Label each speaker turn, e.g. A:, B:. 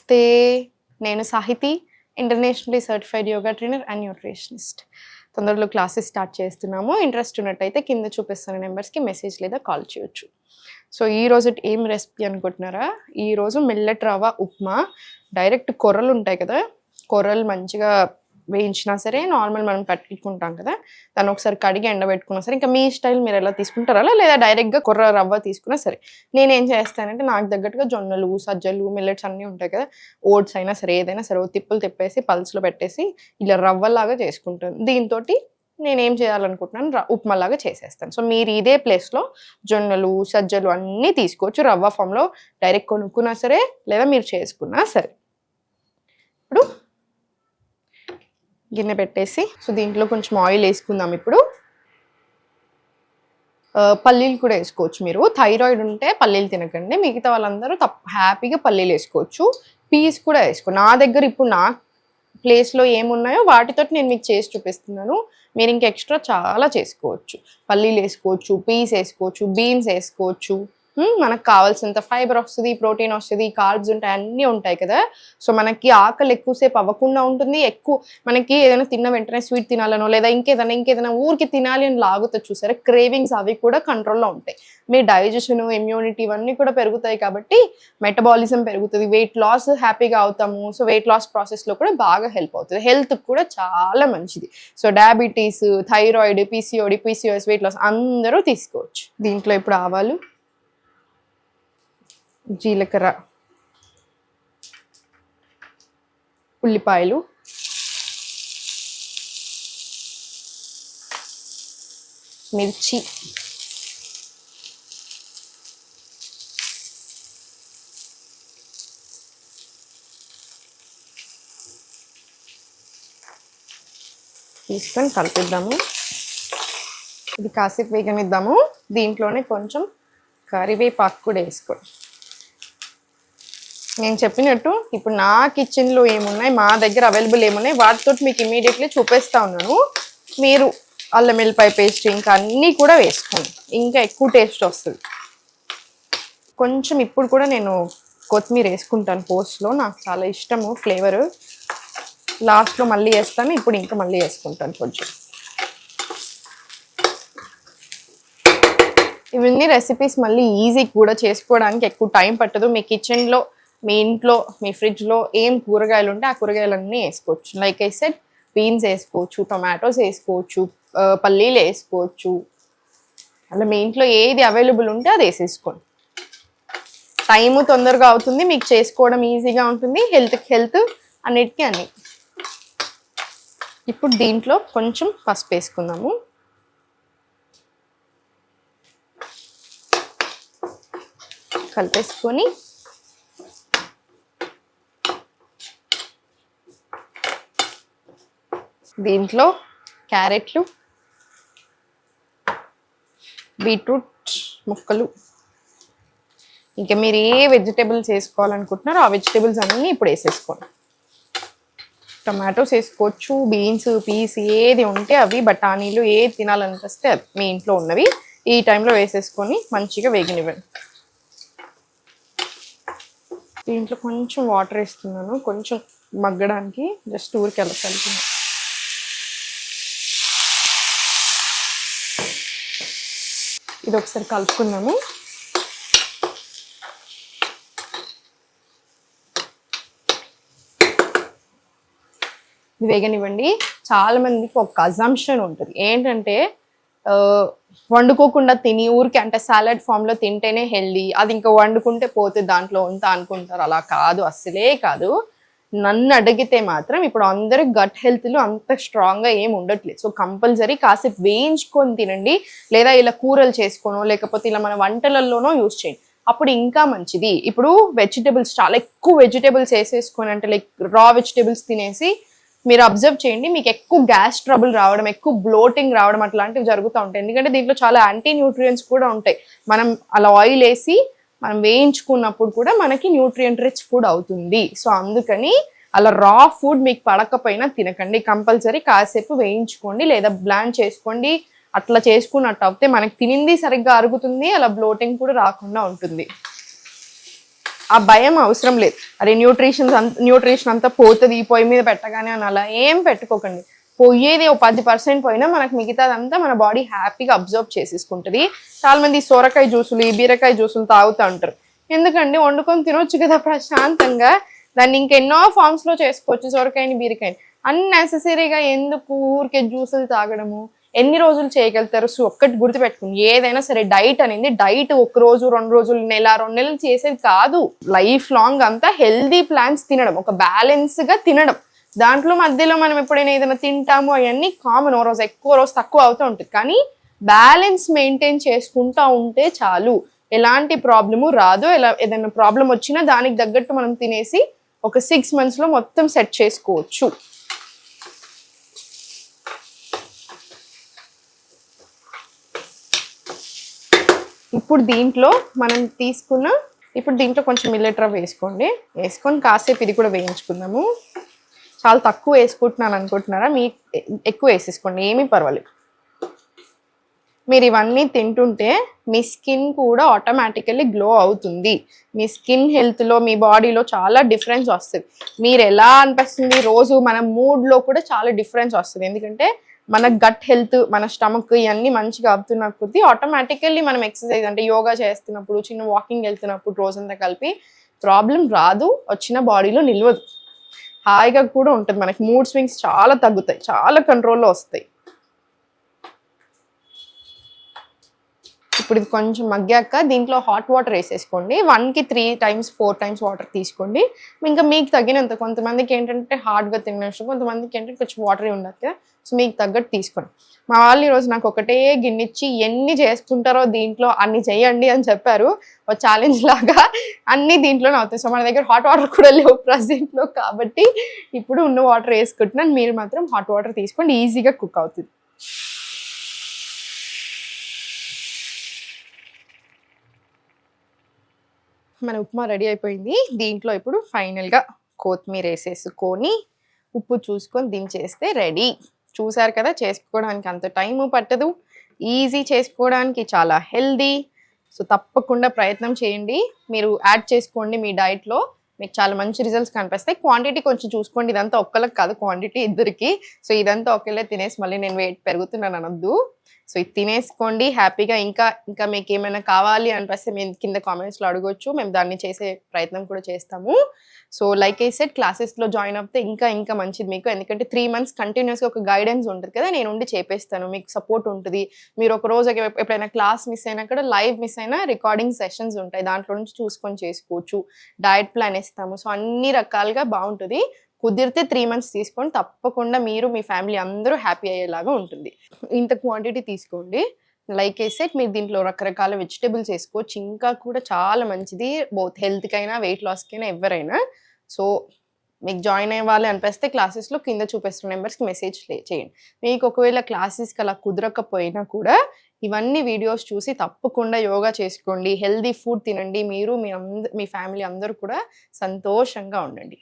A: నమస్తే. నేను Sahiti, internationally certified yoga trainer and nutritionist. తొందరలో క్లాసెస్ స్టార్ట్ చేస్తున్నాము. ఇంట్రెస్ట్ ఉన్నట్టయితే కింద చూపిస్తున్న నెంబర్స్కి మెసేజ్ లేదా కాల్ చేయొచ్చు. సో ఈరోజు ఏం రెసిపీ అనుకుంటున్నారా? ఈరోజు మిల్లెట్ రవ్వ ఉప్మా. డైరెక్ట్ కొర్రలు ఉంటాయి కదా, కొర్రలు మంచిగా వేయించినా సరే, నార్మల్ మనం పట్టుకుంటాం కదా, దాన్ని ఒకసారి కడిగి ఎండబెట్టుకున్నా సరే, ఇంకా మీ స్టైల్ మీరు ఎలా తీసుకుంటారా లేదా డైరెక్ట్గా కొర్ర రవ్వ తీసుకున్నా సరే. నేనేం చేస్తానంటే నాకు తగ్గట్టుగా జొన్నలు, సజ్జలు, మిల్లెట్స్ అన్నీ ఉంటాయి కదా, ఓట్స్ అయినా సరే ఏదైనా సరే తిప్పులు తిప్పేసి పల్స్లో పెట్టేసి ఇలా రవ్వలాగా చేసుకుంటాను. దీంతో నేనేం చేయాలనుకుంటున్నాను, ఉప్మాలాగా చేసేస్తాను. సో మీరు ఇదే ప్లేస్లో జొన్నలు, సజ్జలు అన్నీ తీసుకోవచ్చు. రవ్వ ఫామ్లో డైరెక్ట్ కొనుక్కున్నా సరే లేదా మీరు చేసుకున్నా సరే. ఇప్పుడు గిన్నె పెట్టేసి సో దీంట్లో కొంచెం ఆయిల్ వేసుకుందాం. ఇప్పుడు పల్లీలు కూడా వేసుకోవచ్చు. మీరు థైరాయిడ్ ఉంటే పల్లీలు తినకండి, మిగతా వాళ్ళందరూ హ్యాపీగా పల్లీలు వేసుకోవచ్చు. పీస్ కూడా వేసుకో. నా దగ్గర ఇప్పుడు నా ప్లేస్లో ఏమున్నాయో వాటితో నేను మీకు చేసి చూపిస్తున్నాను. మీరు ఇంకా ఎక్స్ట్రా చాలా చేసుకోవచ్చు. పల్లీలు వేసుకోవచ్చు, పీస్ వేసుకోవచ్చు, బీన్స్ వేసుకోవచ్చు. మనకు కావాల్సినంత ఫైబర్ వస్తుంది, ప్రోటీన్ వస్తుంది, కార్బ్స్ ఉంటాయి, అన్నీ ఉంటాయి కదా. సో మనకి ఆకలి ఎక్కువసేపు అవ్వకుండా ఉంటుంది. మనకి ఏదైనా తిన్న వెంటనే స్వీట్ తినాలనో లేదా ఇంకేదైనా ఊరికి తినాలి అని లాగుతుంది చూసారా, క్రేవింగ్స్ అవి కూడా కంట్రోల్లో ఉంటాయి. మీ డైజెషన్, ఇమ్యూనిటీ ఇవన్నీ కూడా పెరుగుతాయి కాబట్టి మెటబాలిజం పెరుగుతుంది, వెయిట్ లాస్ హ్యాపీగా అవుతాము. సో వెయిట్ లాస్ ప్రాసెస్లో కూడా బాగా హెల్ప్ అవుతుంది, హెల్త్కి కూడా చాలా మంచిది. So diabetes, thyroid, PCOD, PCOS, weight loss అందరూ తీసుకోవచ్చు. దీంట్లో ఇప్పుడు ఆవాలు, జీలకర్ర, ఉల్లిపాయలు, మిర్చి, తీసుకొని కలిపిద్దాము. ఇది కాసేపు వేగనిద్దాము. దీంట్లోనే కొంచెం కరివేపాకు కూడా వేసుకోండి. నేను చెప్పినట్టు ఇప్పుడు నా కిచెన్లో ఏమున్నాయి, మా దగ్గర అవైలబుల్ ఏమున్నాయి వాటితో మీకు ఇమీడియట్లీ చూపిస్తా ఉన్నాను. మీరు అల్లం వెల్లిపాయ పేస్ట్ ఇంకా అన్నీ కూడా వేసుకోండి, ఇంకా ఎక్కువ టేస్ట్ వస్తుంది. కొంచెం ఇప్పుడు కూడా నేను కొత్తిమీర వేసుకుంటాను పోస్ట్లో, నాకు చాలా ఇష్టము ఫ్లేవరు. లాస్ట్లో మళ్ళీ వేస్తాను, ఇప్పుడు ఇంకా మళ్ళీ వేసుకుంటాను కొంచెం. ఇవన్నీ రెసిపీస్ మళ్ళీ ఈజీ కూడా చేసుకోవడానికి, ఎక్కువ టైం పట్టదు. మీ కిచెన్లో, మీ ఇంట్లో, మీ ఫ్రిడ్జ్లో ఏం కూరగాయలు ఉంటే ఆ కూరగాయలన్నీ వేసుకోవచ్చు. లైక్ ఐ సెడ్, బీన్స్ వేసుకోవచ్చు, టొమాటోస్ వేసుకోవచ్చు, పల్లీలు వేసుకోవచ్చు. అలా మీ ఇంట్లో ఏది అవైలబుల్ ఉంటే అది వేసేసుకోండి. టైము తొందరగా అవుతుంది, మీకు చేసుకోవడం ఈజీగా ఉంటుంది, హెల్త్కి హెల్త్, అన్నిటికీ అన్ని. ఇప్పుడు దీంట్లో కొంచెం పసుపు వేసుకుందాము. కలిపేసుకొని దీంట్లో క్యారెట్లు, బీట్రూట్ ముక్కలు, ఇంకా మీరు ఏ వెజిటేబుల్స్ వేసుకోవాలనుకుంటున్నారో ఆ వెజిటేబుల్స్ అన్నీ ఇప్పుడు వేసేసుకోండి. టమాటోస్ వేసుకోవచ్చు, బీన్స్, పీస్ ఏది ఉంటే అవి, బఠానీలు ఏది తినాలనిపిస్తే అది మీ ఇంట్లో ఉన్నవి ఈ టైంలో వేసేసుకొని మంచిగా వేగనివ్వండి. దీంట్లో కొంచెం వాటర్ వేస్తున్నాను, కొంచెం మగ్గడానికి, జస్ట్ ఊరికి ఎలా కలిపి. ఇది ఒకసారి కలుపుకుందాము. వేగనివ్వండి. చాలా మందికి ఒక అజంప్షన్ ఉంటుంది ఏంటంటే, వండుకోకుండా తిని ఊరికి అంటే సాలడ్ ఫామ్లో తింటేనే హెల్దీ, అది ఇంకా వండుకుంటే పోతే దాంట్లో ఉంత అనుకుంటారు. అలా కాదు, అస్సలే కాదు. నన్ను అడిగితే మాత్రం ఇప్పుడు అందరూ గట్ హెల్త్లో అంత స్ట్రాంగ్గా ఏమి ఉండట్లేదు. సో కంపల్సరీ కాసేపు వేయించుకొని తినండి, లేదా ఇలా కూరలు చేసుకోనో లేకపోతే ఇలా మన వంటలలోనో యూజ్ చేయండి, అప్పుడు ఇంకా మంచిది. ఇప్పుడు వెజిటేబుల్స్ చాలా ఎక్కువ వెజిటేబుల్స్ వేసేసుకొని అంటే లైక్ రా వెజిటేబుల్స్ తినేసి మీరు అబ్జర్వ్ చేయండి, మీకు ఎక్కువ గ్యాస్ ట్రబుల్ రావడం, ఎక్కువ బ్లోటింగ్ రావడం అట్లాంటివి జరుగుతూ ఉంటాయి. ఎందుకంటే దీంట్లో చాలా యాంటీ న్యూట్రియంట్స్ కూడా ఉంటాయి. మనం అలా ఆయిల్ వేసి మనం వేయించుకున్నప్పుడు కూడా మనకి న్యూట్రియంట్ రిచ్ ఫుడ్ అవుతుంది. సో అందుకని అలా రా ఫుడ్ మీకు పడకపోయినా తినకండి, కంపల్సరీ కాసేపు వేయించుకోండి లేదా బ్లాండ్ చేసుకోండి. అట్లా చేసుకున్నట్టు అయితే మనకి తినింది సరిగ్గా అరుగుతుంది, అలా బ్లోటింగ్ కూడా రాకుండా ఉంటుంది. ఆ భయం అవసరం లేదు. అరే న్యూట్రిషన్ అంతా పోతుంది ఈ పొయ్యి మీద పెట్టగానే అని అలా ఏం పెట్టుకోకండి. పోయేది ఓ 10% పోయినా మనకు మిగతాదంతా మన బాడీ హ్యాపీగా అబ్జర్వ్ చేసేసుకుంటుంది. చాలా మంది సొరకాయ జ్యూసులు ఈ బీరకాయ జ్యూసులు తాగుతూ ఉంటారు. ఎందుకండి, వండుకొని తినొచ్చు కదా ప్రశాంతంగా. దాన్ని ఇంకెన్నో ఫార్మ్స్ లో చేసుకోవచ్చు సొరకాయని బీరకాయని. అన్నెసెసరీగా ఎందుకు ఊరికే జ్యూసులు తాగడము? ఎన్ని రోజులు చేయగలుగుతారు? సో ఒక్కటి గుర్తుపెట్టుకుని, ఏదైనా సరే డైట్ అనేది డైట్ 1 రోజు 2 రోజులు నెల 2 నెలలు చేసేది కాదు. లైఫ్ లాంగ్ అంతా హెల్దీ ప్లాన్స్ తినడం, ఒక బ్యాలెన్స్ గా తినడం. దాంట్లో మధ్యలో మనం ఎప్పుడైనా ఏదైనా తింటాము అవన్నీ కామన్, ఓ రోజు ఎక్కువ రోజు తక్కువ అవుతూ ఉంటుంది. కానీ బ్యాలెన్స్ మెయింటైన్ చేసుకుంటా ఉంటే చాలు, ఎలాంటి ప్రాబ్లము రాదు. ఏదైనా ప్రాబ్లం వచ్చినా దానికి తగ్గట్టు మనం తినేసి ఒక 6 months లో మొత్తం సెట్ చేసుకోవచ్చు. ఇప్పుడు దీంట్లో కొంచెం మిల్లెట్ రవ్వ వేసుకోండి. వేసుకొని కాసేపు ఇది కూడా వేయించుకుందాము. చాలా తక్కువ వేసుకుంటున్నాను అనుకుంటున్నారా? మీ ఎక్కువ వేసేసుకోండి, ఏమీ పర్వాలేదు. మీరు ఇవన్నీ తింటుంటే మీ స్కిన్ కూడా ఆటోమేటికల్లీ గ్లో అవుతుంది. మీ స్కిన్ హెల్త్లో, మీ బాడీలో చాలా డిఫరెన్స్ వస్తుంది. మీరు ఎలా అనిపిస్తుంది రోజు మన మూడ్లో కూడా చాలా డిఫరెన్స్ వస్తుంది. ఎందుకంటే మన గట్ హెల్త్, మన స్టమక్ ఇవన్నీ మంచిగా అవుతున్న కొద్దీ ఆటోమేటికల్లీ మనం ఎక్సర్సైజ్ అంటే యోగా చేస్తున్నప్పుడు, చిన్న వాకింగ్ వెళ్తున్నప్పుడు రోజంతా కలిపి ప్రాబ్లం రాదు, వచ్చిన బాడీలో నిల్వదు, హాయిగా కూడా ఉంటుంది. మనకి మూడ్ స్వింగ్స్ చాలా తగ్గుతాయి, చాలా కంట్రోల్లో వస్తాయి. ఇప్పుడు ఇది కొంచెం మగ్గాక దీంట్లో హాట్ వాటర్ వేసేసుకోండి. 1కి 3 times 4 times వాటర్ తీసుకోండి. ఇంకా మీకు తగినంత, కొంతమందికి ఏంటంటే హార్డ్గా తిన్న ఇష్టం, కొంతమందికి ఏంటంటే కొంచెం వాటరీ ఉండదు కదా. సో మీకు తగ్గట్టు తీసుకోండి. మా వాళ్ళు ఈరోజు నాకు ఒకటే గిన్నెచ్చి ఎన్ని చేసుకుంటారో దీంట్లో అన్ని చేయండి అని చెప్పారు. ఒక ఛాలెంజ్ లాగా అన్ని దీంట్లోనే అవుతాయి. సో మన దగ్గర హాట్ వాటర్ కూడా లేవు ప్రజెంట్లో, కాబట్టి ఇప్పుడు ఉన్న వాటర్ వేసుకుంటున్నాను. మీరు మాత్రం హాట్ వాటర్ తీసుకోండి, ఈజీగా కుక్ అవుతుంది. మన ఉప్మా రెడీ అయిపోయింది. దీంట్లో ఇప్పుడు ఫైనల్గా కొత్తిమీర వేసేసుకొని ఉప్పు చూసుకొని దించేస్తే రెడీ. చూసారు కదా, చేసుకోవడానికి అంత టైము పట్టదు, ఈజీ చేసుకోవడానికి, చాలా హెల్దీ. సో తప్పకుండా ప్రయత్నం చేయండి, మీరు యాడ్ చేసుకోండి మీ డైట్లో, మీకు చాలా మంచి రిజల్ట్స్ కనిపిస్తాయి. క్వాంటిటీ కొంచెం చూసుకోండి, ఇదంతా ఒక్కళ్ళకి కాదు, క్వాంటిటీ ఇద్దరికి. సో ఇదంతా ఒకేళ్ళే తినేసి మళ్ళీ నేను వెయిట్ పెరుగుతున్నాను అనొద్దు. సో ఇది తినేసుకోండి హ్యాపీగా. ఇంకా మీకు ఏమైనా కావాలి అనిపిస్తే మేము కింద కామెంట్స్లో అడగొచ్చు, మేము దాన్ని చేసే ప్రయత్నం కూడా చేస్తాము. సో లైక్ ఐ సెడ్, క్లాసెస్లో జాయిన్ అవుతే ఇంకా మంచిది మీకు. ఎందుకంటే 3 months కంటిన్యూస్గా ఒక గైడెన్స్ ఉంటుంది కదా, నేను ఉండి చేపేస్తాను, మీకు సపోర్ట్ ఉంటుంది. మీరు ఒక రోజు ఎప్పుడైనా క్లాస్ మిస్ అయినా కూడా, లైవ్ మిస్ అయినా రికార్డింగ్ సెషన్స్ ఉంటాయి, దాంట్లో నుంచి చూసుకొని చేసుకోవచ్చు. డయట్ ప్లాన్ ఇస్తాము. సో అన్ని రకాలుగా బాగుంటుంది. కుదిరితే 3 months తీసుకోండి, తప్పకుండా మీరు మీ ఫ్యామిలీ అందరూ హ్యాపీ అయ్యేలాగా ఉంటుంది. ఇంత క్వాంటిటీ తీసుకోండి. లైక్ ఐ సెడ్, మీరు దీంట్లో రకరకాల వెజిటేబుల్స్ వేసుకోవచ్చు, ఇంకా కూడా చాలా మంచిది బోత్ హెల్త్కైనా వెయిట్ లాస్కైనా ఎవరైనా. సో మీకు జాయిన్ అవ్వాలి అనిపిస్తే క్లాసెస్లో కింద చూపిస్తున్న నెంబర్స్కి మెసేజ్ చేయండి. మీకు ఒకవేళ క్లాసెస్కి అలా కుదరకపోయినా కూడా ఇవన్నీ వీడియోస్ చూసి తప్పకుండా యోగా చేసుకోండి, హెల్దీ ఫుడ్ తినండి, మీరు మీ ఫ్యామిలీ అందరూ కూడా సంతోషంగా ఉండండి.